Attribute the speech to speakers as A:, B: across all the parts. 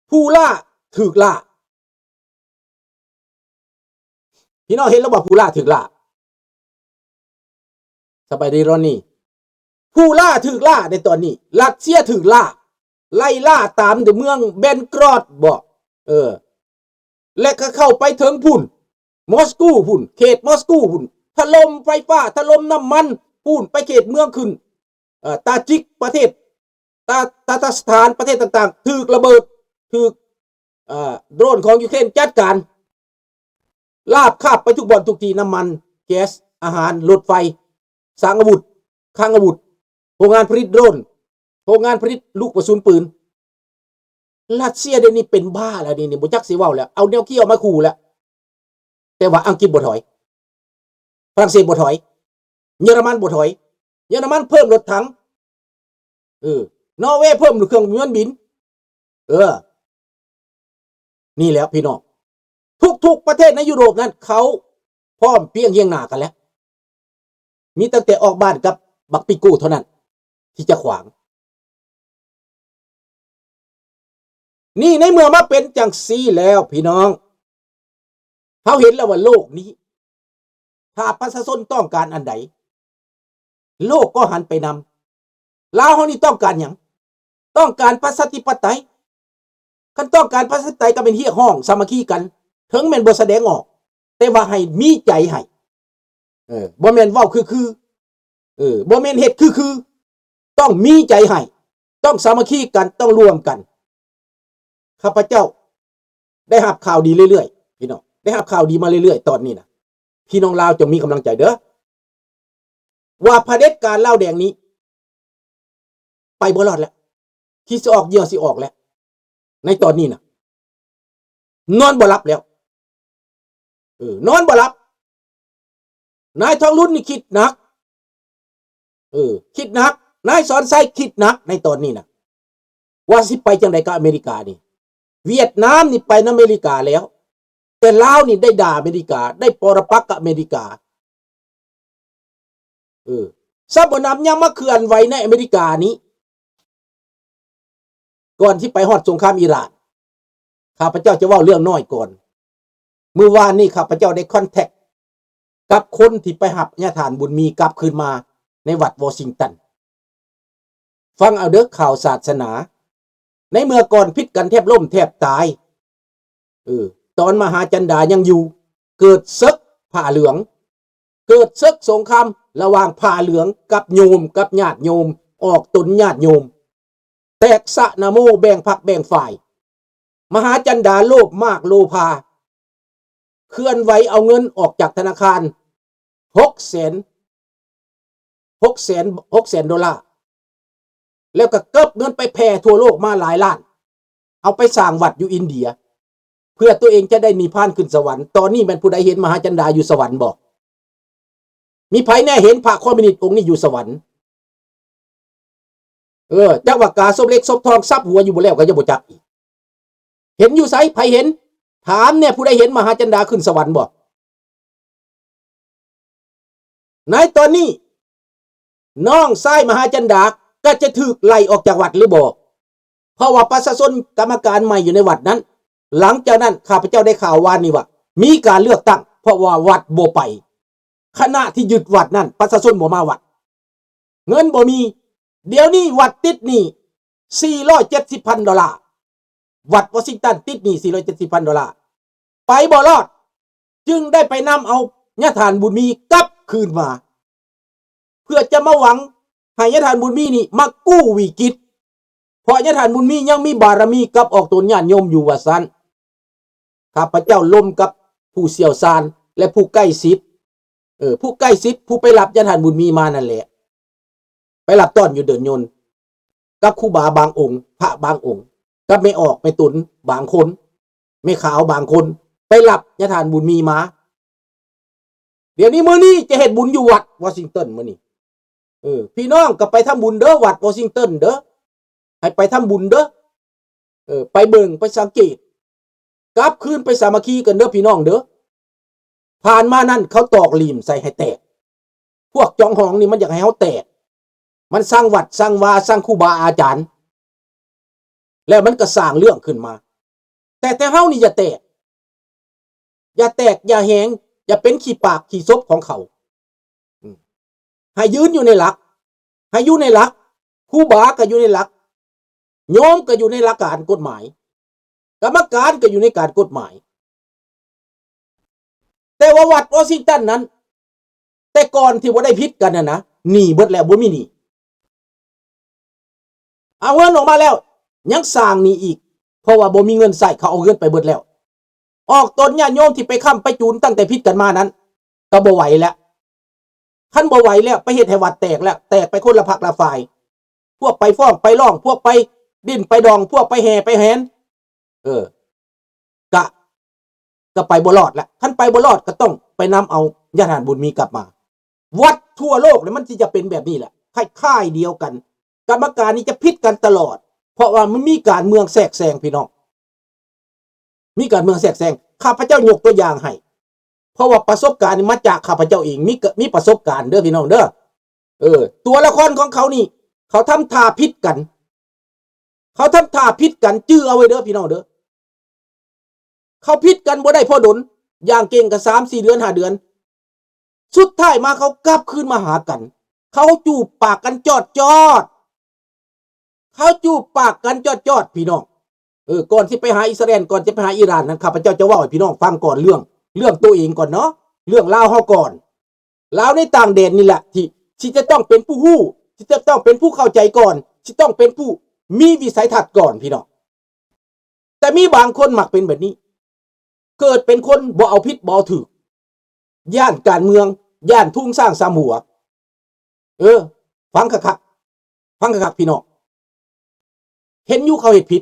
A: ผู้ล่าถูกล่าพี่น้องเห็นแล้วบอกผู้ล่าถูกล่าสบายดีรอนนี่ผู้ล่าถูกล่าในตอนนี้รัสเซียถูกล่าไล่ล่าตามในเมืองเบนกรอดบอกและก็เข้าไปถึงพุ่นมอสโกพุ่นเขตมอสโกพุ่นถล่มไฟฟ้าถล่มน้ำมันพุ่นไปเขตเมืองขึ้นตาจิกประเทศตาตาสถานประเทศต่างๆถูกระเบิดถูกโดรนของยูเครนจัดการลาบคาบไปทุกบ่อนทุกทีน้ำมันแก๊สอาหารรถไฟสร้างอาวุธคลังอาวุธโรงงานผลิตโดรนโรงงานผลิตลูกกระสุนปืนรัสเซียเดี๋ยวนี้เป็นบ้าแล้วนี่บ่จักสิเว้าแล้วเอาแนวเกี้ยวมาขู่แล้วแต่ว่าอังกฤษบ่ถอยฝรั่งเศสบ่ถอยเยอรมันบ่ถอยเยอรมันเพิ่มรถถังนอร์เวย์เพิ่มเครื่องบินนี่แล้วพี่น้องทุกประเทศในยุโรปนั้นเขาพร้อมเพียงเฮียงหน้ากันแล้วมีตั้งแต่ออกบ้านกับบักปิกูเท่านั้นที่จะขวางนี่ในเมื่อมาเป็นจังซี่แล้วพี่น้องเขาเห็นแล้วว่าโลกนี้ถ้าประชาชนต้องการอันใดโลกก็หันไปนำลาวเฮานี่ต้องการหยังต้องการประชาธิปไตยคันต้องการประชาธิปไตยก็เป็นเฮียห้องสามัคคีกันถึงแม่นบ่แสดงออกแต่ว่าให้มีใจให้บ่แม่นเว้าคือบ่แม่นเฮ็ดคือต้องมีใจให้ต้องสามัคคีกันต้องร่วมกันข้าพเจ้าได้รับข่าวดีเรื่อยๆพี่น้องได้รับข่าวดีมาเรื่อยๆตอนนี้นะพี่น้องลาวจงมีกำลังใจเด้อว่าเผด็จการลาวแดงนี้ไปบ่รอดแล้วที่สิออกเยี่ยวสิออกแล้วในตอนนี้นะนอนบ่หลับแล้วนอนบ่หลับนายทองรุ่นนี่คิดหนักคิดหนักนายสอนไส้คิดหนักในตอนนี้นะว่าสิไปจังไดกับอเมริกานี่เวียดนามนี่ไปอเมริกาแล้วแต่ลาวนี่ได้ด่าอเมริกาได้ปรปักษ์กับอเมริกาซะบ่นำยังมาเคลื่อนไหวในอเมริกานี้ก่อนที่ไปฮอดสงครามอิหร่านข้าพเจ้าจะเว้าเรื่องน้อยก่อนเมื่อวานนี้ข้าพเจ้าได้คอนแทคกับคนที่ไปหับญาฐานบุญมีกลับคืนมาในวัดวอชิงตันฟังเอาเด้อข่าวศาสนาในเมื่อก่อนพิษกันแทบล่มแทบตายตอนมหาจันดายังอยู่เกิดศึกผ้าเหลืองเกิดศึกสงครามระหว่างผ้าเหลืองกับโยมกับญาติโยมออกตนญาติโยมแตกสะนะโมแบ่งพรรคแบ่งฝ่ายมหาจันดาโลภมากโลภาเคลื่อนไหวเอาเงินออกจากธนาคาร600,000 ดอลลาร์แล้วก็เก็บเงินไปแผ่ทั่วโลกมาหลายล้านเอาไปสร้างวัดอยู่อินเดียเพื่อตัวเองจะได้นิพพานขึ้นสวรรค์ตอนนี้มันผู้ใดเห็นมหาจันดาอยู่สวรรค์บอกมีไผแน่เห็นพระคอมมิวนิสต์องค์นี้อยู่สวรรค์จักว่ากาศพเล็กศพทองซับหัวอยู่บ่แล้วก็จะบ่จักอีกเห็นอยู่ไสไผเห็นถามเนี่ยผู้ใดเห็นมหาจันดาขึ้นสวรรค์บ่ในตอนนี้น้องชายมหาจันดาก็จะถูกไล่ออกจากวัดหรือบ่เพราะว่าประชาชนกรรมการใหม่อยู่ในวัดนั้นหลังจากนั้นข้าพเจ้าได้ข่าวว่านี่ว่ามีการเลือกตั้งเพราะว่าวัดบ่ไปคณะที่ยึดวัดนั้นประชาชนบ่มาวัดเงินบ่มีเดี๋ยวนี้วัดติดหนี้470,000 ดอลลาร์วัดวอชิงตันติดหนี้470,000 ดอลลาร์ไปบ่รอดจึงได้ไปนำเอาญาติฐานบุญมีกลับคืนมาเพื่อจะมาหวังให้ญาติฐานบุญมีนี่มากู้วิกฤตเพราะญาติฐานบุญมียังมีบารมีกับออกตนญาติโยมอยู่ว่าซั่นข้าพเจ้าล้มกับผู้เชี่ยวชาญและผู้ใกล้ชิดผู้ใกล้ชิดผู้ไปรับญาติฐานบุญมีมานั่นแหละไปรับต้อนอยู่เดินยนต์กับครูบาบางองค์พระบางองค์กับไม่ออกไม่ตุนบางคนไม่ขาวบางคนไปรับญาติฐานบุญมีมาเดี๋ยวนี้มื้อนี้จะเฮ็ดบุญอยู่วัดวอชิงตันมื้อนี้พี่น้องก็ไปทำบุญเด้อวัดวอชิงตันเด้อให้ไปทำบุญเด้อไปเบิ่งไปสังเกตกลับคืนไปสามัคคีกันเด้อพี่น้องเด้อผ่านมานั่นเขาตอกหลีมใส่ให้แตกพวกจองหองนี่มันอยากให้เฮาแตกมันสร้างวัดสร้างวาสร้างครูบาอาจารย์แล้วมันก็สร้างเรื่องขึ้นมา แต่เฮานี่อย่าแตกอย่าแหงอย่าเป็นขี้ปากขี้ซบของเขาให้ยืนอยู่ในหลักให้อยู่ในหลักครูบาก็อยู่ในหลักโยมก็อยู่ในหลักการกฎหมายกรรมการก็อยู่ในการกฎหมายแต่ว่าวัดวอชิงตันนั้นแต่ก่อนที่ว่าได้พิษกันนะหนีเบิดแล้วบ่มีหนีเอาเงินออกมาแล้วยังสร้างหนีอีกเพราะว่าบ่มีเงินใส่เขาเอาเงินไปเบิดแล้วออกตนญาติโยมที่ไปค้ำไปจูนตั้งแต่พิษกันมานั้นก็บ่ไหวแล้วขั้นบ่ไหวแล้วไปเฮ็ดให้วัดแตกแล้วแตกไปคนละพักละฝ่ายพวกไปฟ้องไปร้องพวกไปดิ้นไปดองพวกไปแห่ไปแหนก็ไปบ่รอดละขั้นไปบ่รอดก็ต้องไปนำเอาญาติบุญมีกลับมาวัดทั่วโลกเนี่ยมันจะเป็นแบบนี้แหละค่ายเดียวกันกรรมการนี่จะพิษกันตลอดเพราะว่ามันมีการเมืองแทรกแซงพี่น้องมีการเมืองแทรกแซงข้าพเจ้ายกตัวอย่างให้เพราะว่าประสบการณ์มาจากข้าพเจ้าเองมีประสบการณ์เด้อพี่น้องเด้อตัวละครของเขานี่เขาทำท่าพิษกันจื้อเอาไว้เด้อพี่น้องเด้อเขาพิษกันบ่ได้พอดนอย่างเก่งก็3-4 เดือน5 เดือนสุดท้ายมาเขากลับคืนมาหากันเขาจูบปากกันจอดเขาจูบปากกันจอดพี่น้องก่อนที่ไปหาอิสราเอลก่อนจะไปหาอิหร่านนั้นข้าพเจ้าจะว่าให้พี่น้องฟังก่อนเรื่องตัวเองก่อนเนาะเรื่องลาวเฮาก่อนลาวในต่างแดนนี่แหละที่จะต้องเป็นผู้ฮู้ที่จะต้องเป็นผู้เข้าใจก่อนที่ต้องเป็นผู้มีวิสัยทัศน์ก่อนพี่น้องแต่มีบางคนมักเป็นแบบนี้เกิดเป็นคนบ่เอาพิษบ่ถือย่านการเมืองย่านทุ่งสร้างสามหัวฟังคักพี่น้องเห็นอยู่เขาเฮ็ดผิด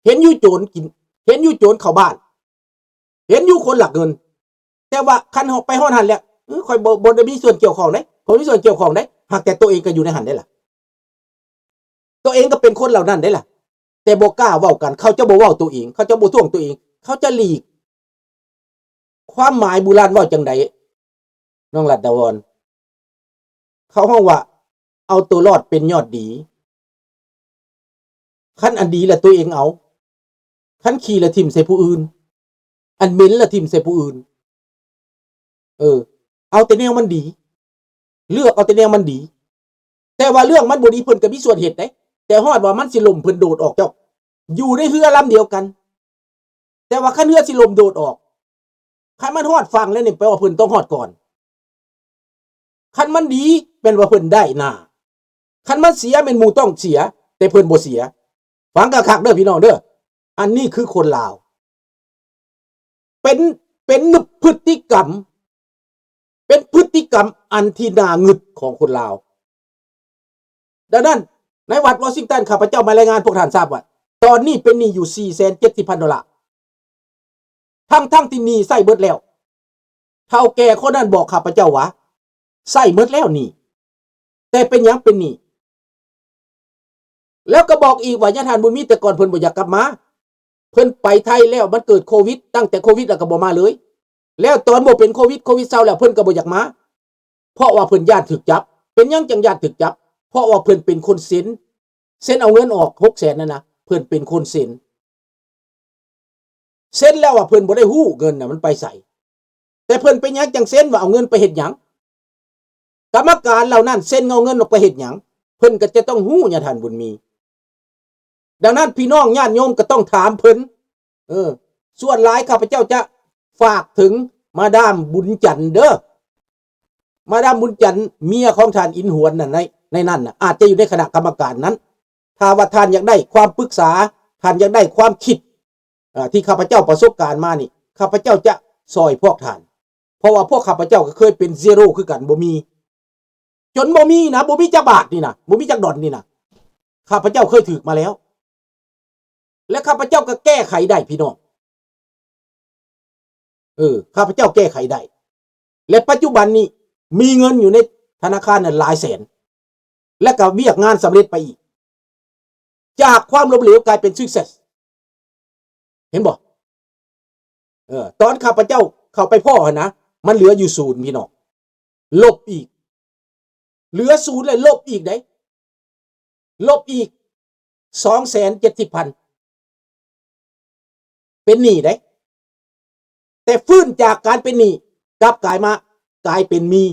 A: เห็นอยู่โจรกินเห็นอยู่โจรเข้าบ้านเห็นอยู่คนหลักเงินแต่ว่าคันเฮาไปฮอดหันแล้วค่อยบ่ได้มีส่วนเกี่ยวข้องได้ผมมีส่วนเกี่ยวข้องได้หากแต่ตัวเองก็อยู่ในหันได้ล่ะตัวเองก็เป็นคนเหล่านั้นได้ล่ะแต่บ่กล้าเว้ากันเขาจะบ่เว้าตัวเองเขาจะบ่ท่วงตัวเองเขาจะหลีกความหมายโบราณว่าจังไดน้องรัตดาวรเขาฮ้องว่าเอาตัวรอดเป็นยอดดีคันอันดีละตัวเองเอาคันขี้ละทิ่มใส่ผู้อื่นอันเหม็นละทิ่มใส่ผู้อื่นเอาแต่แนวมันดีเลือกเอาแต่แนวมันดีแต่ว่าเรื่องมันบ่ดีเพิ่นก็มีส่วนเฮ็ดได้แต่ฮอดว่ามันสิล่มเพิ่นโดดออกเจ้าอยู่ในเรือลำเดียวกันแต่ว่าคันเรือสิล่มโดดออกคันมันฮอดฝั่งแล้วนี่แปลว่าเพิ่นต้องฮอดก่อนคันมันดีเป็นว่าเพิ่นได้หน้าคันมันเสียเป็นหมู่ต้องเสียแต่เพิ่นบ่เสียฟังคักๆเด้อพี่น้องเด้ออันนี้คือคนลาวเป็นพฤติกรรมอันที่น่าหงึดของคนลาวดังนั้นในวัดวอชิงตันข้าพเจ้ามารายงานพวกท่านทราบว่าตอนนี้เป็นหนี้อยู่$470,000ทั้งที่หนี้ใช้เบิดแล้วเฒ่าแก่คนนั้นบอกข้าพเจ้าว่าใช้เบิดแล้วหนี้แต่เป็นหยังเป็นหนี้แล้วก็บอกอีกว่าญาติบุญมีแต่ก่อนเพิ่นบ่อยากกลับมาเพิ่นไปไทยแล้วมันเกิดโควิดตั้งแต่โควิดแล้วก็บ่มาเลยแล้วตอนบ่เป็นโควิดเศร้าแล้วเพิ่นก็บ่อยากมาเพราะว่าเพิ่นย้านถูกจับเป็นหยังจังย้านถูกจับเพราะว่าเพิ่นเป็นคนเซ็นเอาเงินออก600,000นั่นนะเพิ่นเป็นคนเซ็นแล้วว่าเพิ่นบ่ได้ฮู้เงินน่ะมันไปไสแต่เพิ่นเป็นหยังจังเซ็นว่าเอาเงินไปเฮ็ดหยังกรรมการเหล่านั้นเซ็นเอาเงินออกไปเฮ็ดหยังเพิ่นก็จะต้องฮู้ญาติบุญมีดังนั้นพี่น้องญาติโยมก็ต้องถามเพิ่นส่วนหลายข้าพเจ้าจะฝากถึงมาดามบุญจันทร์เด้อมาดามบุญจันทร์เมียของท่านอินหวนน่ะในนั้นน่ะอาจจะอยู่ในคณะกรรมการนั้นถ้าว่าท่านอยากได้ความปรึกษาท่านอยากได้ความคิดที่ข้าพเจ้าประสบการณ์มานี่ข้าพเจ้าจะซอยพวกท่านเพราะว่าพวกข้าพเจ้าก็เคยเป็น0คือกันบ่มีจนบ่มีนะบ่มีจักบาทนี่นะบ่มีจักดอนนี่นะข้าพเจ้าเคยถูกมาแล้วและข้าพเจ้าก็แก้ไขได้พี่น้องข้าพเจ้าแก้ไขได้และปัจจุบันนี้มีเงินอยู่ในธนาคารน่ะหลายแสนและก็เวียกงานสำเร็จไปอีกจากความล้มเหลวกลายเป็น success เห็นบ่ตอนข้าพเจ้าเข้าไปพ่อนะมันเหลืออยู่0พี่น้องลบอีกเหลือ0เลยลบอีกได้ลบอีก270,000 เป็นหนี้ได้แต่ฟื้นจากการเป็นหนี้กลับกลายเป็นมี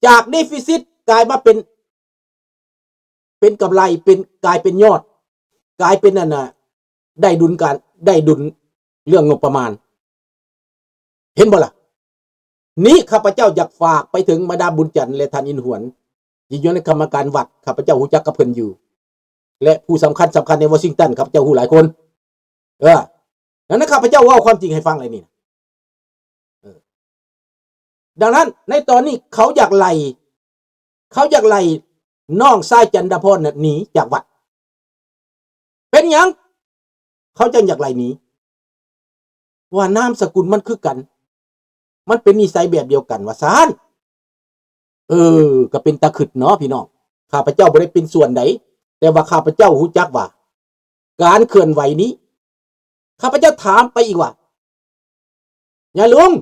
A: จากเดฟิซิตกลายมาเป็นกำไรกลายเป็นยอดกลายเป็นนั่นน่ะได้ดุลเรื่องงบประมาณเห็นบ่ล่ะนี้ข้าพเจ้าอยากฝากไปถึงมาดามบุญจันทร์และท่านอินหวนที่อยู่ในกรรมการวัดข้าพเจ้าฮู้จักกับเพิ่นอยู่และผู้สำคัญในวอชิงตันข้าพเจ้าฮู้หลายคนนั้นข้าพเจ้าเว้าความจริงให้ฟังเลยนี่ดังนั้นในตอนนี้เขาอยากไล่น้องชายจันทพรหนีจากวัดเป็นหยังเขาจังอยากไล่หนีว่านามสกุลมันคือกันมันเป็นนิสัยแบบเดียวกันว่าซานก็เป็นตะขึดเนาะพี่น้องข้าพเจ้าบ่ได้เป็นส่วนใดแต่ว่าข้าพเจ้ารู้จักว่าการเคลื่อนไหวนี้ข้าพเจ้าถามไปอีกว่าอย่าลุง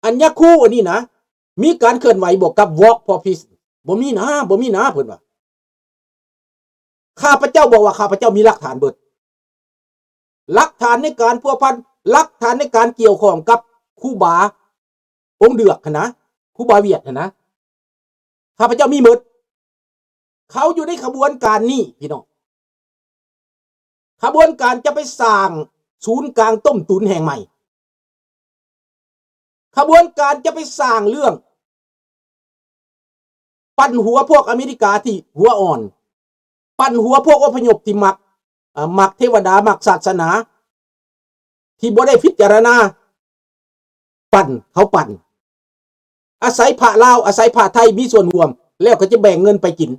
A: อัญญคู่อันนี้นะมีการเคลื่อนไหวบอกกับ Walk for Peace บ่มีนะเพิ่นว่าข้าพเจ้าบอกว่าข้าพเจ้ามีหลักฐานเบิดหลักฐานในการพัวพันหลักฐานในการเกี่ยวข้องกับครูบาองค์เดือกนะครูบาเวียดนะข้าพเจ้ามีหมดเขาอยู่ในขบวนการนี้พี่น้องขบวนการจะไปสร้างศูนย์กลางต้มตุ๋นแห่งใหม่ขบวนการจะไปสร้างเรื่องปั่นหัวพวกอเมริกาที่หัวอ่อนปั่นหัวพวกอพยพที่มักเทวดามักศาสนาที่บ่ได้พิจารณาเขาปั่นอาศัยพระลาวอาศัยพระไทยมีส่วนร่วมแล้วก็จะแบ่งเงินไปกิน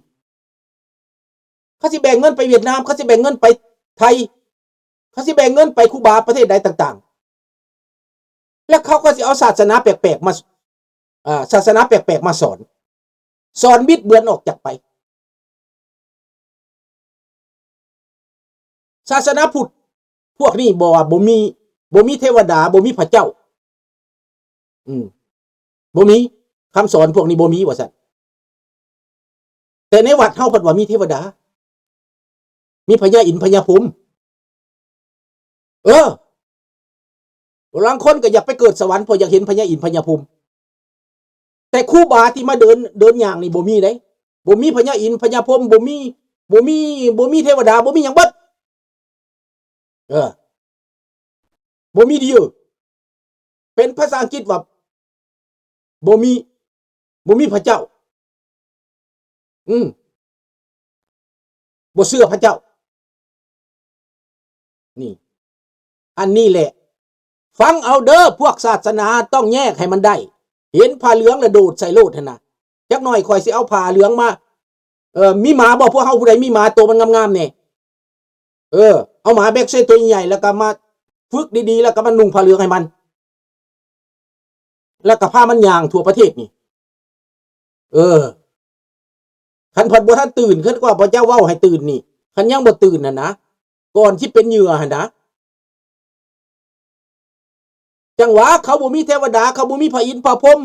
A: เขาสิแบ่งเงินไปเวียดนามเขาสิแบ่งเงินไปไทยเขาสิแบ่งเงินไปคูบาประเทศใดต่างๆแล้วเขาก็สิเอาศาสนาแปลกๆมาสอนบิดเบือนออกจากไปศาสนาพุทธพวกนี้บอกว่าบ่มีเทวดาบ่มีพระเจ้าบ่มีคำสอนพวกนี้บ่มีว่าซั่นแต่ในวัดเฮาเพิ่นว่ามีเทวดามีพญาอินทร์พญาพรหมบางคนก็อยากไปเกิดสวรรค์เพราะอยากเห็นพญาอินทร์พญาพรหมแต่ครูบาที่มาเดินอย่างนี่บ่มีเด้บ่มีพญาอินทร์พญาพรหมบ่มีเทวดาบ่มีหยังเบิดบ่มีเดียวเป็นภาษาอังกฤษว่าบ่มีพระเจ้าบ่เชื่อพระเจ้านี่อันนี้แหละฟังเอาเด้อพวกศาสนาต้องแยกให้มันได้เห็นผ้าเหลืองแล้วโดดใส่โลดหั่นน่ะจักหน่อยค่อยสิเอาผ้าเหลืองมามีหมาบ่พวกเฮาผู้ใดมีหมาตัวมันงามๆแน่เอาหมาแบกเซตัวใหญ่แล้วก็มาฝึกดีๆแล้วก็มานุ่งผ้าเหลืองให้มันแล้วก็พามันย่างทั่วประเทศนี่คันเพิ่นบ่ทันตื่นขึ้นกว่าพระเจ้าเว้าให้ตื่นนี่คันยังบ่ตื่นน่ะนะก่อนที่เป็นเหยื่อหั่นนะจังหวะเขาบ่มีเทวดาเขาบ่มีพระอินทร์พระพรหม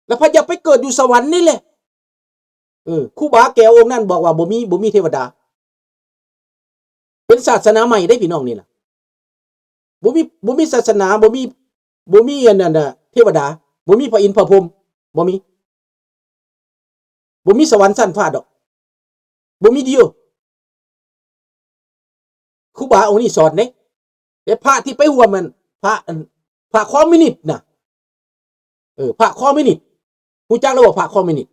A: แล้วพระอยากไปเกิดอยู่สวรรค์นี่แหละครูบาแก้วองค์นั้นบอกว่าบ่มีเทวดาเป็นศาสนาใหม่ได้พี่น้องนี่ล่ะบ่มีศาสนาบ่มีอันนั้นน่ะเทวดาบ่มีพระอินทร์พระพรหมบ่มีสวรรค์ชั้นฟ้าดอกบ่มีเดียวครูบาองค์นี้สอนเด้แต่พระที่ไปร่วมมันพระคอมมิวนิสต์น่ะพระคอมมิวนิสต์รู้จักแล้วว่าพระคอมมิวนิสต์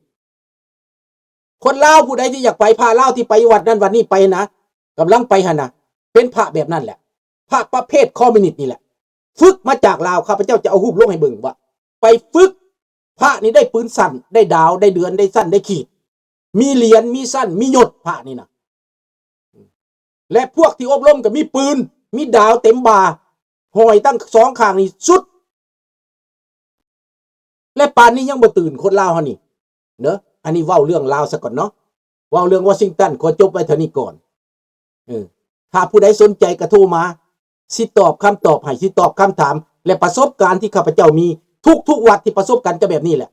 A: คนลาวผู้ใดที่อยากไปพาลาวที่ไปวัดนั้นวัดนี้ไปนะกำลังไปหั่นน่ะเป็นพระแบบนั้นแหละพระประเภทคอมมิวนิสต์นี่แหละฝึกมาจากลาวข้าพเจ้าจะเอารูปลงให้เบิ่งว่าไปฝึกพระนี่ได้ปืนสั้นได้ดาวได้เดือนได้สั้นได้ขีดมีเหรียญมีสั้นมีหยดพระนี่นะและพวกที่อบรมก็มีปืนมีดาวเต็มบ่าห้อยตั้งสองข้างนี่สุดและป่านนี้ยังบ่ตื่นคนลาวเฮานี่เนอะอันนี้เว้าเรื่องลาวซะก่อนเนาะเว้าเรื่องวอชิงตันขอจบไว้เท่านี้ก่อนถ้าผู้ใดสนใจก็โทรมาสิตอบคำตอบให้สิตอบคำถามและประสบการณ์ที่ข้าพเจ้ามีทุกวัดที่ประสบกันก็แบบนี้แหละ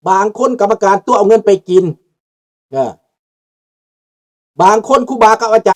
A: บางคนกรรมการตัวเอาเงินไปกินบางคนครูบากับอาจารย์